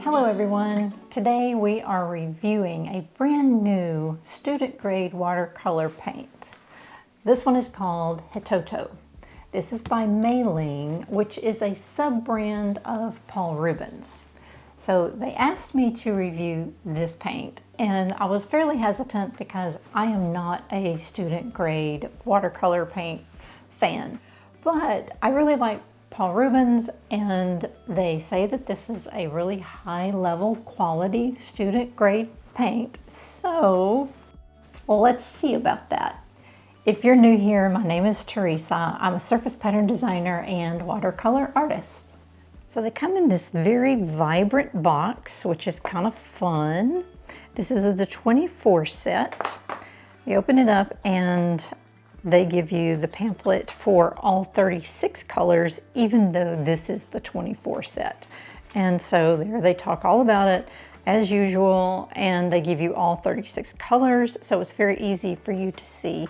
Hello everyone. Today we are reviewing a brand new student grade watercolor paint. This one is called Hitoto. This is by MeiLang, which is a sub-brand of Paul Rubens. So they asked me to review this paint, and I was fairly hesitant because I am not a student grade watercolor paint fan, but I really like Paul Rubens, and they say that this is a really high level quality student grade paint. So, well, let's see about that. If you're new here, my name is Teresa. I'm a surface pattern designer and watercolor artist. So they come in this very vibrant box, which is kind of fun. This is the 24 set. You open it up and they give you the pamphlet for all 36 colors, even though this is the 24 set. And so there they talk all about it as usual, and they give you all 36 colors. So it's very easy for you to see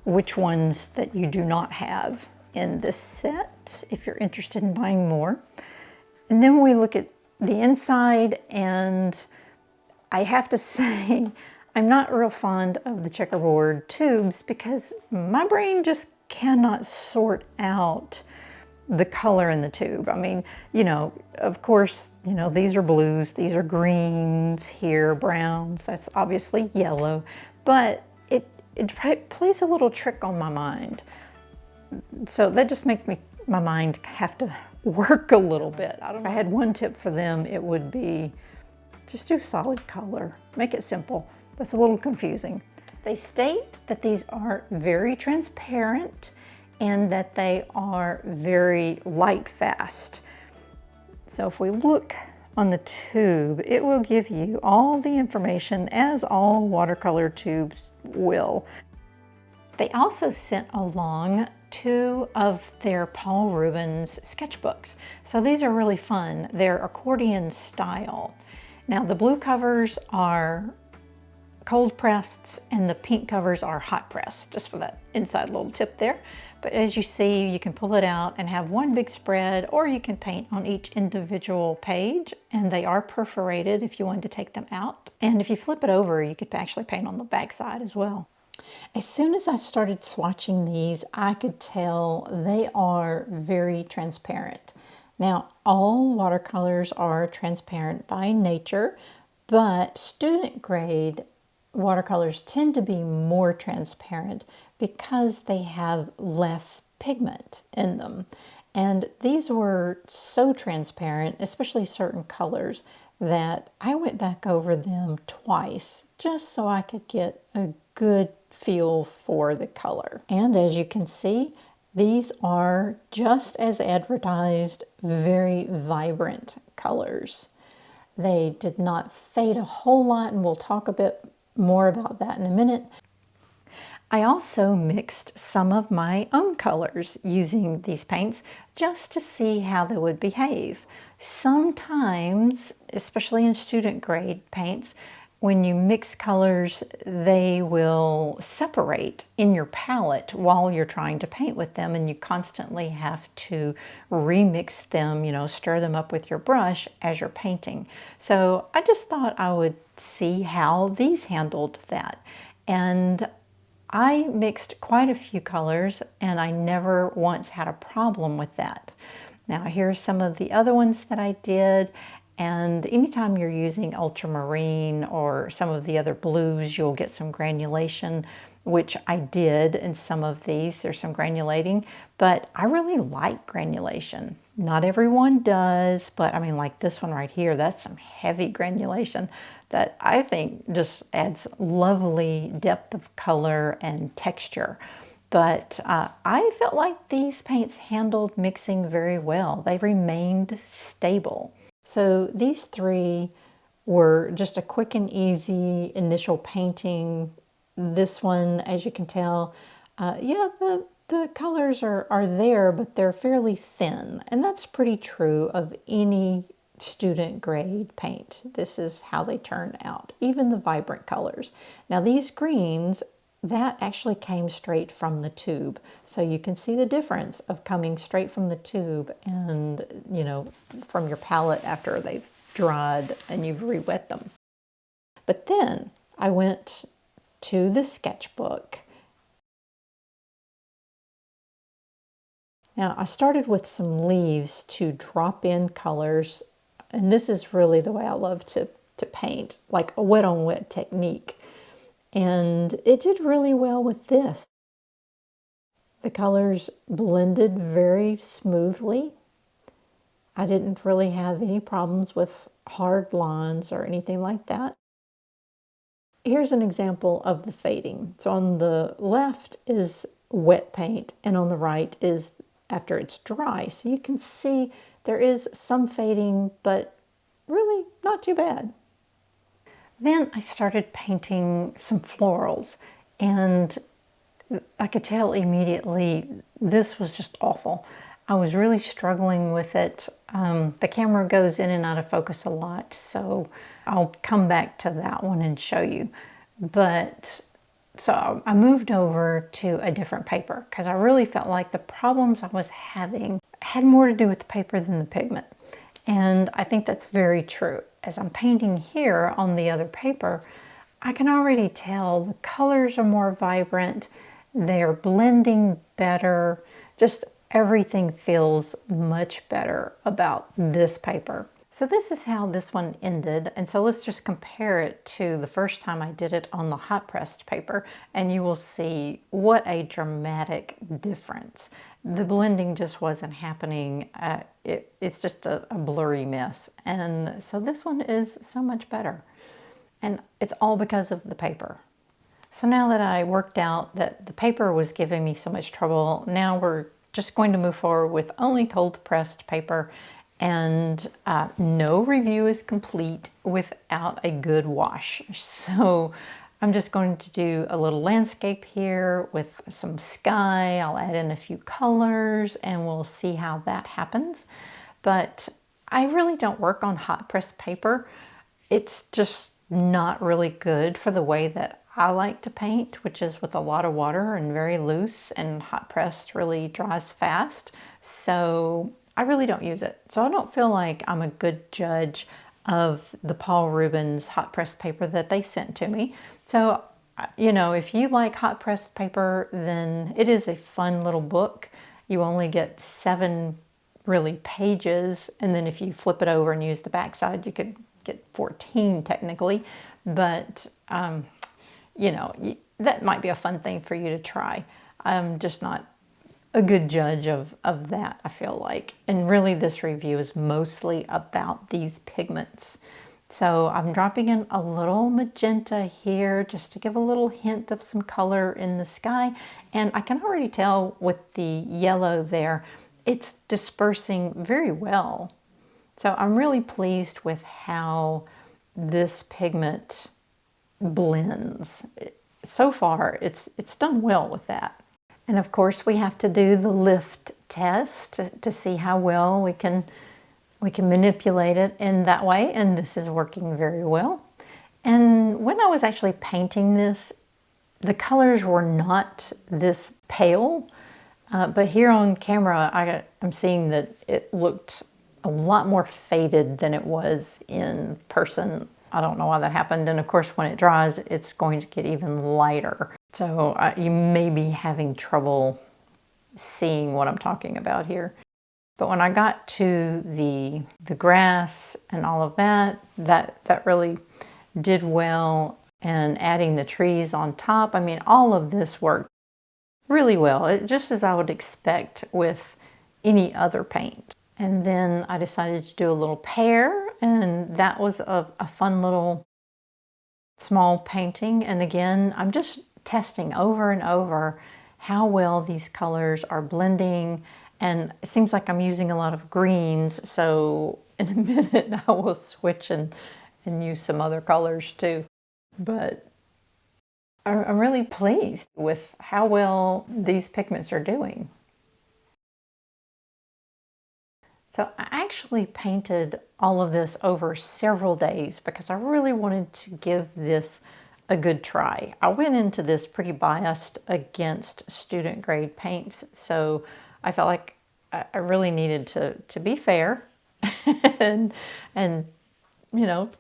which ones that you do not have in this set if you're interested in buying more. And then we look at the inside, and I have to say, I'm not real fond of the checkerboard tubes because my brain just cannot sort out the color in the tube. I mean, you know, of course, you know, these are blues, these are greens, here, browns, that's obviously yellow, but it plays a little trick on my mind. So that just makes my mind have to work a little bit. If I had one tip for them, it would be just do solid color, make it simple. That's a little confusing. They state that these are very transparent and that they are very light fast. So if we look on the tube, it will give you all the information as all watercolor tubes will. They also sent along 2 of their Paul Rubens sketchbooks. So these are really fun. They're accordion style. Now the blue covers are cold pressed and the pink covers are hot pressed, just for that inside little tip there. But as you see, you can pull it out and have one big spread, or you can paint on each individual page, and they are perforated if you wanted to take them out. And if you flip it over, you could actually paint on the back side as well. As soon as I started swatching these, I could tell they are very transparent. Now, all watercolors are transparent by nature, but student grade watercolors tend to be more transparent because they have less pigment in them. And these were so transparent, especially certain colors, that I went back over them twice just so I could get a good feel for the color. And as you can see, these are just as advertised, very vibrant colors. They did not fade a whole lot, and we'll talk a bit more about that in a minute. I also mixed some of my own colors using these paints just to see how they would behave. Sometimes, especially in student grade paints, when you mix colors, they will separate in your palette while you're trying to paint with them, and you constantly have to remix them, you know, stir them up with your brush as you're painting. So I just thought I would see how these handled that. And I mixed quite a few colors, and I never once had a problem with that. Now here's some of the other ones that I did. And anytime you're using ultramarine or some of the other blues, you'll get some granulation, which I did in some of these. There's some granulating, but I really like granulation. Not everyone does, but I mean, like this one right here, that's some heavy granulation that I think just adds lovely depth of color and texture. But I felt like these paints handled mixing very well. They remained stable. So these 3 were just a quick and easy initial painting. This one, as you can tell, yeah, the colors are there, but they're fairly thin. And that's pretty true of any student grade paint. This is how they turn out, even the vibrant colors. Now these greens, that actually came straight from the tube. So you can see the difference of coming straight from the tube and, you know, from your palette after they've dried and you've re-wet them. But then I went to the sketchbook. Now I started with some leaves to drop in colors, and this is really the way I love to paint, like a wet on wet technique. And it did really well with this. The colors blended very smoothly. I didn't really have any problems with hard lines or anything like that. Here's an example of the fading. So on the left is wet paint, and on the right is after it's dry. So you can see there is some fading, but really not too bad. Then I started painting some florals, and I could tell immediately this was just awful. I was really struggling with it. The camera goes in and out of focus a lot, so I'll come back to that one and show you. But so I moved over to a different paper because I really felt like the problems I was having had more to do with the paper than the pigment. And I think that's very true. As I'm painting here on the other paper, I can already tell the colors are more vibrant, they're blending better, just everything feels much better about this paper. So this is how this one ended, and so let's just compare it to the first time I did it on the hot pressed paper, and you will see what a dramatic difference. The blending just wasn't happening. It's just a blurry mess, and so this one is so much better, and it's all because of the paper. So now that I worked out that the paper was giving me so much trouble, now we're just going to move forward with only cold pressed paper, and no review is complete without a good wash. So I'm just going to do a little landscape here with some sky. I'll add in a few colors and we'll see how that happens. But I really don't work on hot pressed paper. It's just not really good for the way that I like to paint, which is with a lot of water and very loose, and hot pressed really dries fast. So I really don't use it. So I don't feel like I'm a good judge of the Paul Rubens hot pressed paper that they sent to me. So, you know, if you like hot pressed paper, then it is a fun little book. You only get 7 really pages, and then if you flip it over and use the back side, you could get 14 technically. But you know, that might be a fun thing for you to try. I'm just not a good judge of that, I feel like. And really this review is mostly about these pigments. So I'm dropping in a little magenta here just to give a little hint of some color in the sky. And I can already tell with the yellow there, it's dispersing very well. So I'm really pleased with how this pigment blends. So far, it's done well with that. And of course, we have to do the lift test to see how well we can manipulate it in that way, and this is working very well. And when I was actually painting this, the colors were not this pale, but here on camera, I'm seeing that it looked a lot more faded than it was in person. I don't know why that happened, and of course when it dries it's going to get even lighter. So you may be having trouble seeing what I'm talking about here. But when I got to the grass and all of that, that really did well, and adding the trees on top, I mean all of this worked really well, just as I would expect with any other paint. And then I decided to do a little pear, and that was a fun little small painting. And again, I'm just testing over and over how well these colors are blending, and it seems like I'm using a lot of greens, so in a minute I will switch and use some other colors too. But I'm really pleased with how well these pigments are doing. So I actually painted all of this over several days because I really wanted to give this a good try. I went into this pretty biased against student grade paints, so I felt like I really needed to be fair and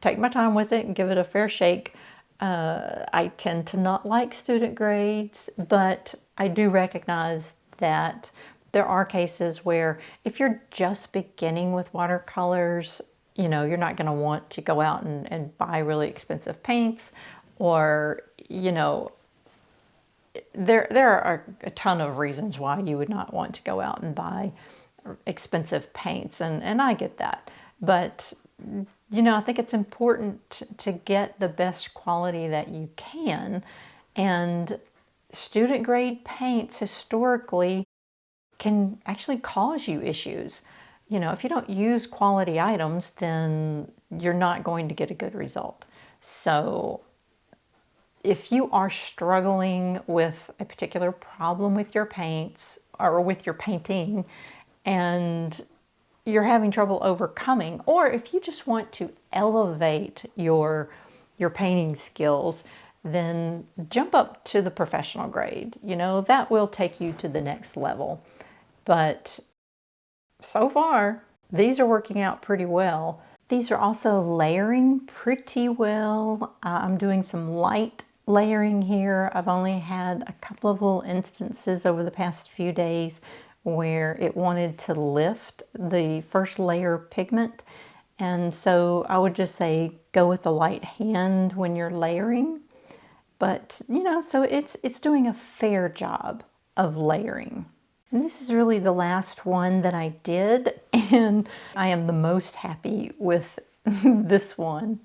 take my time with it and give it a fair shake. I tend to not like student grades, but I do recognize that there are cases where if you're just beginning with watercolors, you're not going to want to go out and buy really expensive paints, or, there are a ton of reasons why you would not want to go out and buy expensive paints, and I get that. But, I think it's important to get the best quality that you can, and student grade paints historically can actually cause you issues. If you don't use quality items, then you're not going to get a good result. So if you are struggling with a particular problem with your paints or with your painting, and you're having trouble overcoming, or if you just want to elevate your painting skills, then jump up to the professional grade. That will take you to the next level. But so far, these are working out pretty well. These are also layering pretty well. I'm doing some light layering here. I've only had a couple of little instances over the past few days where it wanted to lift the first layer of pigment. And so I would just say go with the light hand when you're layering. But, so it's doing a fair job of layering. And this is really the last one that I did, and I am the most happy with this one.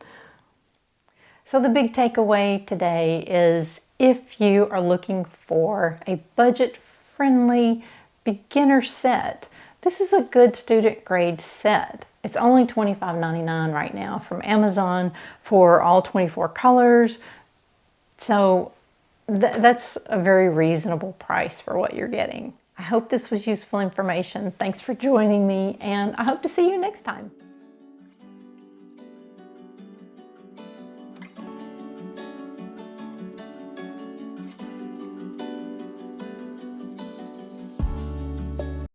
So the big takeaway today is, if you are looking for a budget-friendly beginner set, this is a good student grade set. It's only $25.99 right now from Amazon for all 24 colors. So that's a very reasonable price for what you're getting. I hope this was useful information. Thanks for joining me, and I hope to see you next time.